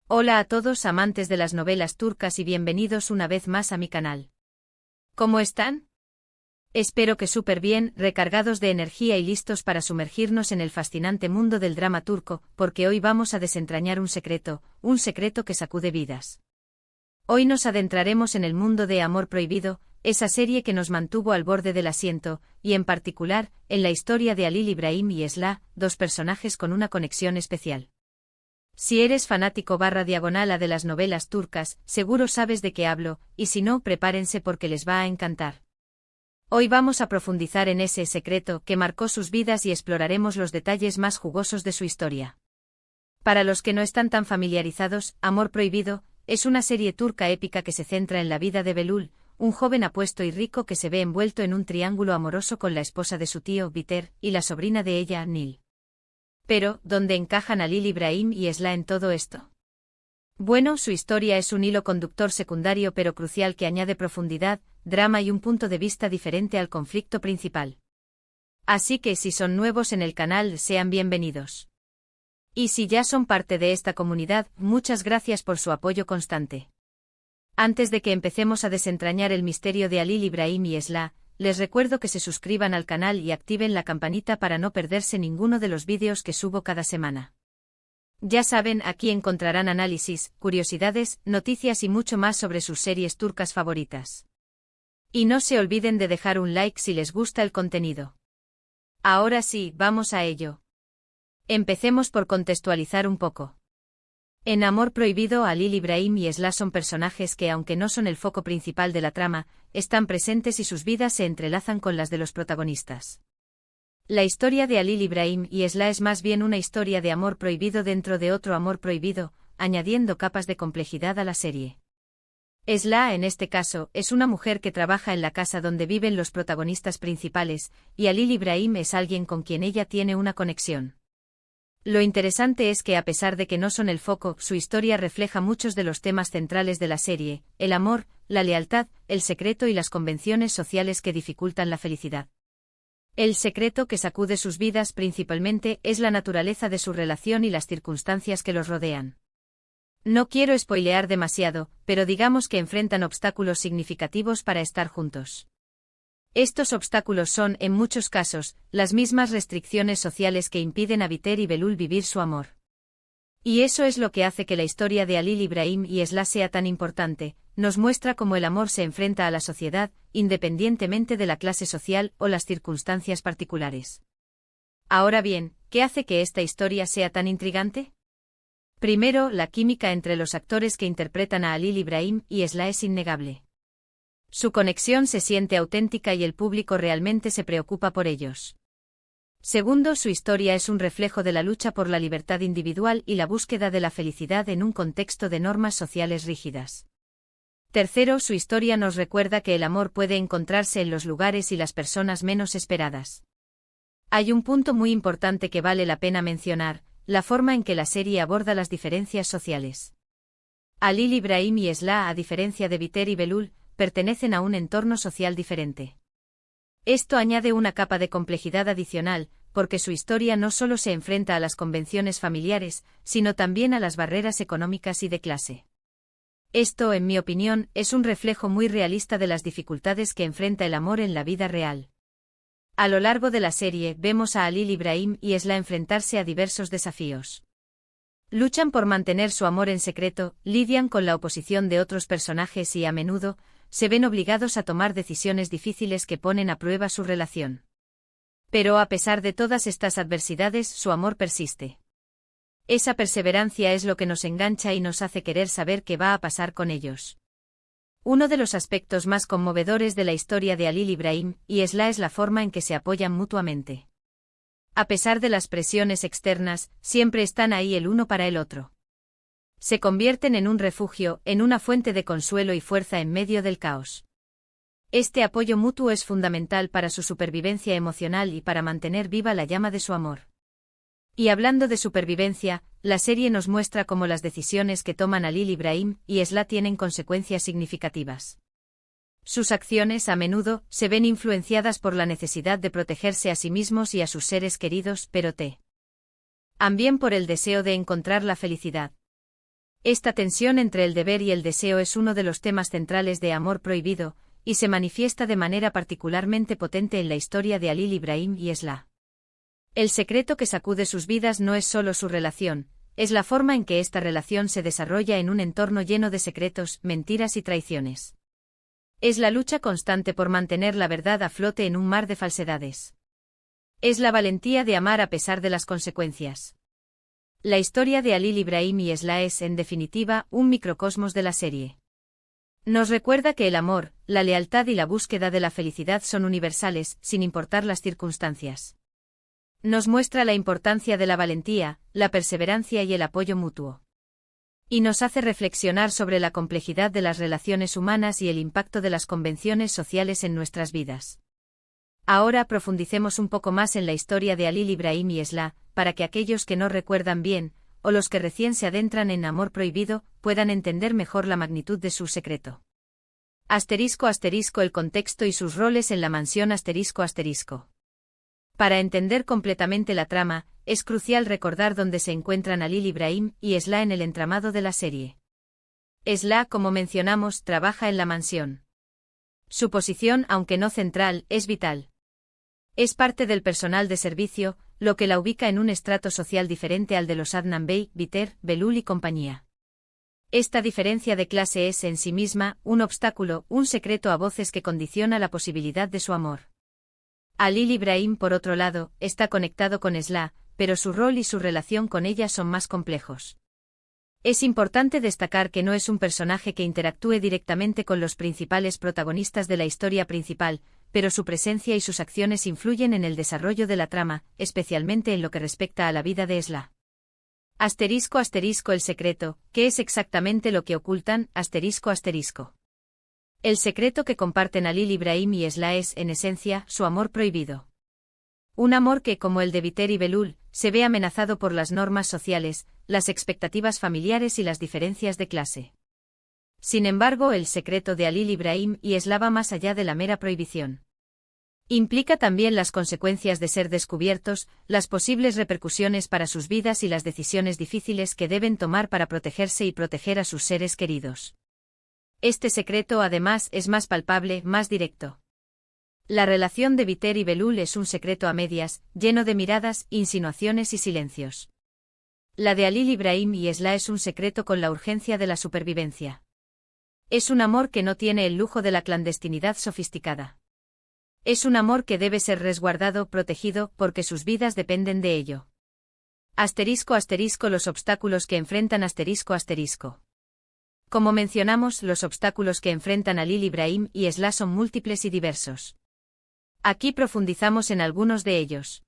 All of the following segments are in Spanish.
Hola a todos amantes de las novelas turcas y bienvenidos una vez más a mi canal. ¿Cómo están? Espero que súper bien, recargados de energía y listos para sumergirnos en el fascinante mundo del drama turco, porque hoy vamos a desentrañar un secreto que sacude vidas. Hoy nos adentraremos en el mundo de Amor Prohibido, esa serie que nos mantuvo al borde del asiento, y en particular, en la historia de Halil İbrahim y Esla, dos personajes con una conexión especial. Si eres fanático /diagonal de las novelas turcas, seguro sabes de qué hablo, y si no, prepárense porque les va a encantar. Hoy vamos a profundizar en ese secreto que marcó sus vidas y exploraremos los detalles más jugosos de su historia. Para los que no están tan familiarizados, Amor Prohibido es una serie turca épica que se centra en la vida de Belul, un joven apuesto y rico que se ve envuelto en un triángulo amoroso con la esposa de su tío, Biter, y la sobrina de ella, Nil. Pero, ¿dónde encajan Halil İbrahim y Esla en todo esto? Bueno, su historia es un hilo conductor secundario pero crucial que añade profundidad, drama y un punto de vista diferente al conflicto principal. Así que si son nuevos en el canal, sean bienvenidos. Y si ya son parte de esta comunidad, muchas gracias por su apoyo constante. Antes de que empecemos a desentrañar el misterio de Halil İbrahim y Esla, les recuerdo que se suscriban al canal y activen la campanita para no perderse ninguno de los vídeos que subo cada semana. Ya saben, aquí encontrarán análisis, curiosidades, noticias y mucho más sobre sus series turcas favoritas. Y no se olviden de dejar un like si les gusta el contenido. Ahora sí, vamos a ello. Empecemos por contextualizar un poco. En Amor Prohibido, Halil İbrahim y Esla son personajes que, aunque no son el foco principal de la trama, están presentes y sus vidas se entrelazan con las de los protagonistas. La historia de Halil İbrahim y Esla es más bien una historia de amor prohibido dentro de otro amor prohibido, añadiendo capas de complejidad a la serie. Esla, en este caso, es una mujer que trabaja en la casa donde viven los protagonistas principales, y Halil İbrahim es alguien con quien ella tiene una conexión. Lo interesante es que a pesar de que no son el foco, su historia refleja muchos de los temas centrales de la serie: el amor, la lealtad, el secreto y las convenciones sociales que dificultan la felicidad. El secreto que sacude sus vidas principalmente es la naturaleza de su relación y las circunstancias que los rodean. No quiero spoilear demasiado, pero digamos que enfrentan obstáculos significativos para estar juntos. Estos obstáculos son, en muchos casos, las mismas restricciones sociales que impiden a Biter y Belul vivir su amor. Y eso es lo que hace que la historia de Halil İbrahim y Esla sea tan importante, nos muestra cómo el amor se enfrenta a la sociedad, independientemente de la clase social o las circunstancias particulares. Ahora bien, ¿qué hace que esta historia sea tan intrigante? Primero, la química entre los actores que interpretan a Halil İbrahim y Esla es innegable. Su conexión se siente auténtica y el público realmente se preocupa por ellos. Segundo, su historia es un reflejo de la lucha por la libertad individual y la búsqueda de la felicidad en un contexto de normas sociales rígidas. Tercero, su historia nos recuerda que el amor puede encontrarse en los lugares y las personas menos esperadas. Hay un punto muy importante que vale la pena mencionar: la forma en que la serie aborda las diferencias sociales. Halil İbrahim y Esla, a diferencia de Biter y Belul, pertenecen a un entorno social diferente. Esto añade una capa de complejidad adicional, porque su historia no solo se enfrenta a las convenciones familiares, sino también a las barreras económicas y de clase. Esto, en mi opinión, es un reflejo muy realista de las dificultades que enfrenta el amor en la vida real. A lo largo de la serie, vemos a Halil İbrahim y Esla enfrentarse a diversos desafíos. Luchan por mantener su amor en secreto, lidian con la oposición de otros personajes y, a menudo, se ven obligados a tomar decisiones difíciles que ponen a prueba su relación. Pero a pesar de todas estas adversidades, su amor persiste. Esa perseverancia es lo que nos engancha y nos hace querer saber qué va a pasar con ellos. Uno de los aspectos más conmovedores de la historia de Halil İbrahim y Esla es la forma en que se apoyan mutuamente. A pesar de las presiones externas, siempre están ahí el uno para el otro. Se convierten en un refugio, en una fuente de consuelo y fuerza en medio del caos. Este apoyo mutuo es fundamental para su supervivencia emocional y para mantener viva la llama de su amor. Y hablando de supervivencia, la serie nos muestra cómo las decisiones que toman Halil İbrahim y Esla tienen consecuencias significativas. Sus acciones, a menudo, se ven influenciadas por la necesidad de protegerse a sí mismos y a sus seres queridos, pero también por el deseo de encontrar la felicidad. Esta tensión entre el deber y el deseo es uno de los temas centrales de Amor Prohibido, y se manifiesta de manera particularmente potente en la historia de Halil Ibrahim y Esla. El secreto que sacude sus vidas no es solo su relación, es la forma en que esta relación se desarrolla en un entorno lleno de secretos, mentiras y traiciones. Es la lucha constante por mantener la verdad a flote en un mar de falsedades. Es la valentía de amar a pesar de las consecuencias. La historia de Halil Ibrahim y Esla es, en definitiva, un microcosmos de la serie. Nos recuerda que el amor, la lealtad y la búsqueda de la felicidad son universales, sin importar las circunstancias. Nos muestra la importancia de la valentía, la perseverancia y el apoyo mutuo. Y nos hace reflexionar sobre la complejidad de las relaciones humanas y el impacto de las convenciones sociales en nuestras vidas. Ahora profundicemos un poco más en la historia de Halil Ibrahim y Esla, para que aquellos que no recuerdan bien, o los que recién se adentran en Amor Prohibido, puedan entender mejor la magnitud de su secreto. *** El contexto y sus roles en la mansión ***. Para entender completamente la trama, es crucial recordar dónde se encuentran Halil Ibrahim y Esla en el entramado de la serie. Esla, como mencionamos, trabaja en la mansión. Su posición, aunque no central, es vital. Es parte del personal de servicio, lo que la ubica en un estrato social diferente al de los Adnan Bey, Biter, Belul y compañía. Esta diferencia de clase es en sí misma un obstáculo, un secreto a voces que condiciona la posibilidad de su amor. Halil Ibrahim, por otro lado, está conectado con Esla, pero su rol y su relación con ella son más complejos. Es importante destacar que no es un personaje que interactúe directamente con los principales protagonistas de la historia principal, pero su presencia y sus acciones influyen en el desarrollo de la trama, especialmente en lo que respecta a la vida de Esla. El secreto, ¿qué es exactamente lo que ocultan? El secreto que comparten Halil Ibrahim y Esla es, en esencia, su amor prohibido. Un amor que, como el de Biter y Belul, se ve amenazado por las normas sociales, las expectativas familiares y las diferencias de clase. Sin embargo, el secreto de Halil Ibrahim y Esla va más allá de la mera prohibición. Implica también las consecuencias de ser descubiertos, las posibles repercusiones para sus vidas y las decisiones difíciles que deben tomar para protegerse y proteger a sus seres queridos. Este secreto, además, es más palpable, más directo. La relación de Biter y Belul es un secreto a medias, lleno de miradas, insinuaciones y silencios. La de Halil Ibrahim y Esla es un secreto con la urgencia de la supervivencia. Es un amor que no tiene el lujo de la clandestinidad sofisticada. Es un amor que debe ser resguardado, protegido, porque sus vidas dependen de ello. Los obstáculos que enfrentan Como mencionamos, los obstáculos que enfrentan Halil Ibrahim y Esla son múltiples y diversos. Aquí profundizamos en algunos de ellos.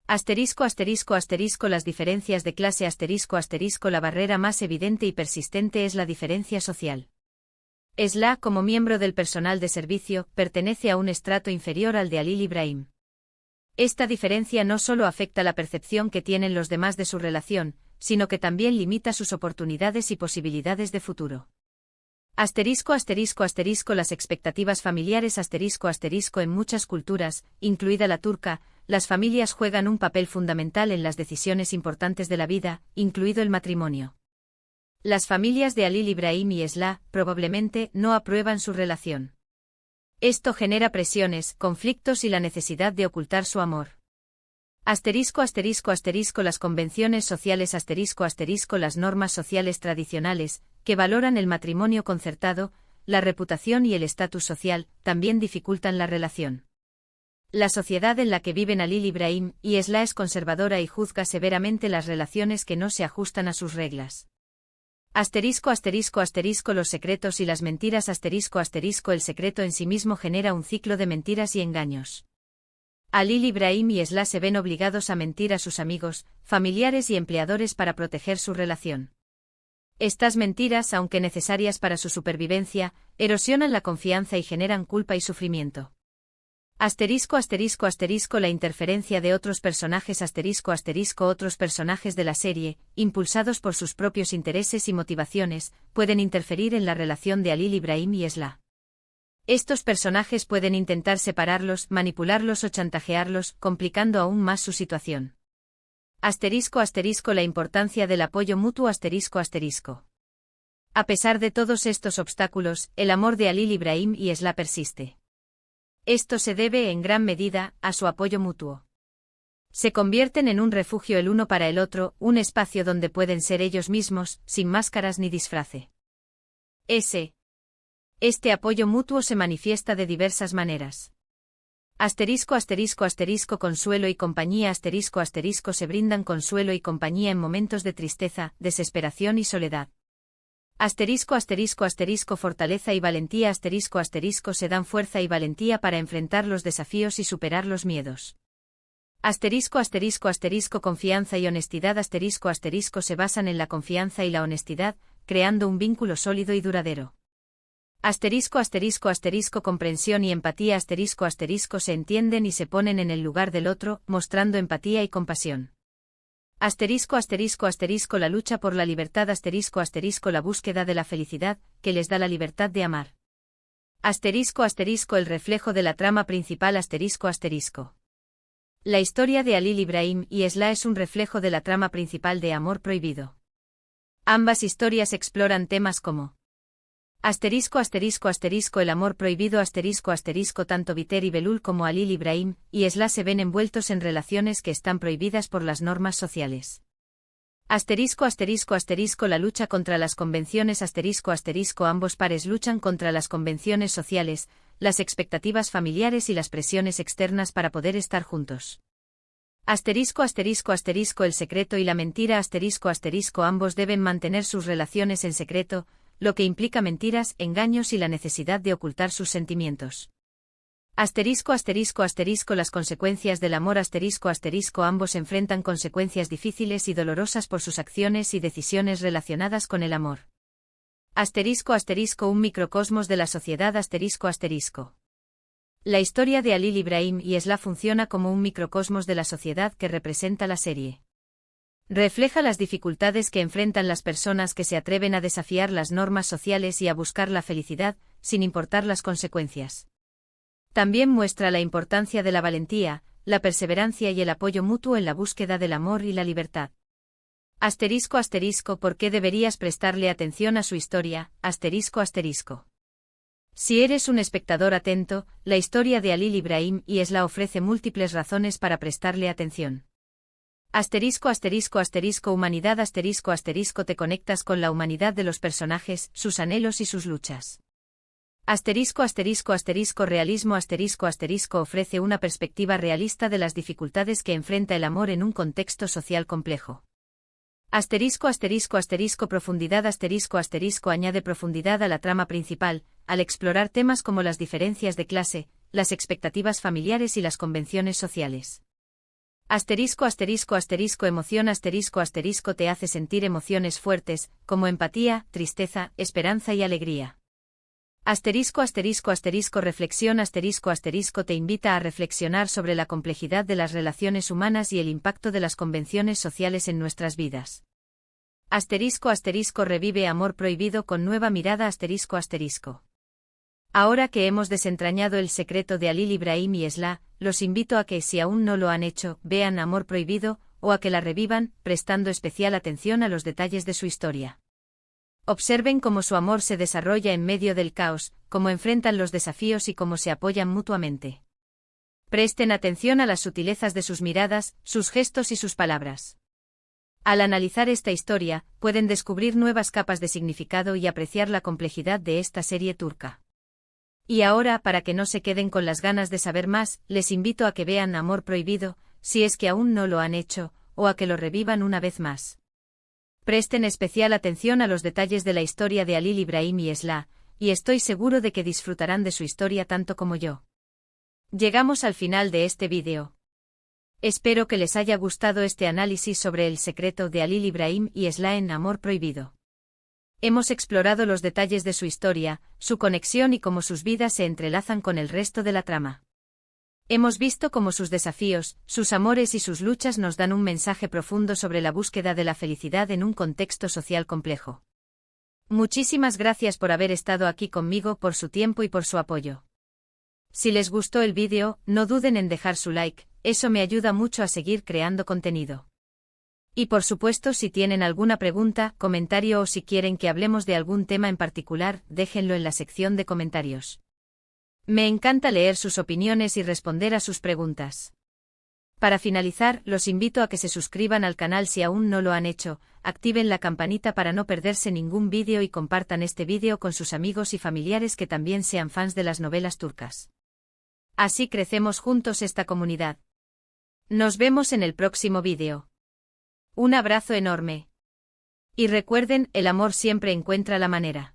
Las diferencias de clase La barrera más evidente y persistente es la diferencia social. Esla, como miembro del personal de servicio, pertenece a un estrato inferior al de Halil Ibrahim. Esta diferencia no solo afecta la percepción que tienen los demás de su relación, sino que también limita sus oportunidades y posibilidades de futuro. Las expectativas familiares En muchas culturas, incluida la turca, las familias juegan un papel fundamental en las decisiones importantes de la vida, incluido el matrimonio. Las familias de Halil Ibrahim y Esla, probablemente, no aprueban su relación. Esto genera presiones, conflictos y la necesidad de ocultar su amor. Las convenciones sociales Las normas sociales tradicionales, que valoran el matrimonio concertado, la reputación y el estatus social, también dificultan la relación. La sociedad en la que viven Halil Ibrahim y Esla es conservadora y juzga severamente las relaciones que no se ajustan a sus reglas. Los secretos y las mentiras El secreto en sí mismo genera un ciclo de mentiras y engaños. Halil Ibrahim y Esla se ven obligados a mentir a sus amigos, familiares y empleadores para proteger su relación. Estas mentiras, aunque necesarias para su supervivencia, erosionan la confianza y generan culpa y sufrimiento. La interferencia de otros personajes Otros personajes de la serie, impulsados por sus propios intereses y motivaciones, pueden interferir en la relación de Halil Ibrahim y Esla. Estos personajes pueden intentar separarlos, manipularlos o chantajearlos, complicando aún más su situación. La importancia del apoyo mutuo A pesar de todos estos obstáculos, el amor de Halil Ibrahim y Esla persiste. Esto se debe, en gran medida, a su apoyo mutuo. Se convierten en un refugio el uno para el otro, un espacio donde pueden ser ellos mismos, sin máscaras ni disfrace. Este apoyo mutuo se manifiesta de diversas maneras. Consuelo y compañía se brindan consuelo y compañía en momentos de tristeza, desesperación y soledad. Fortaleza y valentía se dan fuerza y valentía para enfrentar los desafíos y superar los miedos. Confianza y honestidad se basan en la confianza y la honestidad, creando un vínculo sólido y duradero. Comprensión y empatía se entienden y se ponen en el lugar del otro, mostrando empatía y compasión. La lucha por la libertad la búsqueda de la felicidad, que les da la libertad de amar. El reflejo de la trama principal La historia de Halil Ibrahim y Esla es un reflejo de la trama principal de Amor Prohibido. Ambas historias exploran temas como el amor prohibido tanto Biter y Belul como Halil Ibrahim y Esla se ven envueltos en relaciones que están prohibidas por las normas sociales. La lucha contra las convenciones ambos pares luchan contra las convenciones sociales, las expectativas familiares y las presiones externas para poder estar juntos. El secreto y la mentira ambos deben mantener sus relaciones en secreto, lo que implica mentiras, engaños y la necesidad de ocultar sus sentimientos. Las consecuencias del amor ambos enfrentan consecuencias difíciles y dolorosas por sus acciones y decisiones relacionadas con el amor. Un microcosmos de la sociedad La historia de Halil Ibrahim y Esla funciona como un microcosmos de la sociedad que representa la serie. Refleja las dificultades que enfrentan las personas que se atreven a desafiar las normas sociales y a buscar la felicidad, sin importar las consecuencias. También muestra la importancia de la valentía, la perseverancia y el apoyo mutuo en la búsqueda del amor y la libertad. ¿Por qué deberías prestarle atención a su historia? Si eres un espectador atento, la historia de Halil Ibrahim y Esla ofrece múltiples razones para prestarle atención. Humanidad te conectas con la humanidad de los personajes, sus anhelos y sus luchas. Realismo ofrece una perspectiva realista de las dificultades que enfrenta el amor en un contexto social complejo. Profundidad añade profundidad a la trama principal, al explorar temas como las diferencias de clase, las expectativas familiares y las convenciones sociales. Emoción te hace sentir emociones fuertes, como empatía, tristeza, esperanza y alegría. Reflexión te invita a reflexionar sobre la complejidad de las relaciones humanas y el impacto de las convenciones sociales en nuestras vidas. Revive Amor Prohibido con nueva mirada Ahora que hemos desentrañado el secreto de Halil Ibrahim y Esla, los invito a que, si aún no lo han hecho, vean Amor Prohibido, o a que la revivan, prestando especial atención a los detalles de su historia. Observen cómo su amor se desarrolla en medio del caos, cómo enfrentan los desafíos y cómo se apoyan mutuamente. Presten atención a las sutilezas de sus miradas, sus gestos y sus palabras. Al analizar esta historia, pueden descubrir nuevas capas de significado y apreciar la complejidad de esta serie turca. Y ahora, para que no se queden con las ganas de saber más, les invito a que vean Amor Prohibido, si es que aún no lo han hecho, o a que lo revivan una vez más. Presten especial atención a los detalles de la historia de Halil Ibrahim y Esla, y estoy seguro de que disfrutarán de su historia tanto como yo. Llegamos al final de este vídeo. Espero que les haya gustado este análisis sobre el secreto de Halil Ibrahim y Esla en Amor Prohibido. Hemos explorado los detalles de su historia, su conexión y cómo sus vidas se entrelazan con el resto de la trama. Hemos visto cómo sus desafíos, sus amores y sus luchas nos dan un mensaje profundo sobre la búsqueda de la felicidad en un contexto social complejo. Muchísimas gracias por haber estado aquí conmigo, por su tiempo y por su apoyo. Si les gustó el vídeo, no duden en dejar su like, eso me ayuda mucho a seguir creando contenido. Y por supuesto, si tienen alguna pregunta, comentario o si quieren que hablemos de algún tema en particular, déjenlo en la sección de comentarios. Me encanta leer sus opiniones y responder a sus preguntas. Para finalizar, los invito a que se suscriban al canal si aún no lo han hecho, activen la campanita para no perderse ningún vídeo y compartan este vídeo con sus amigos y familiares que también sean fans de las novelas turcas. Así crecemos juntos esta comunidad. Nos vemos en el próximo vídeo. Un abrazo enorme. Y recuerden, el amor siempre encuentra la manera.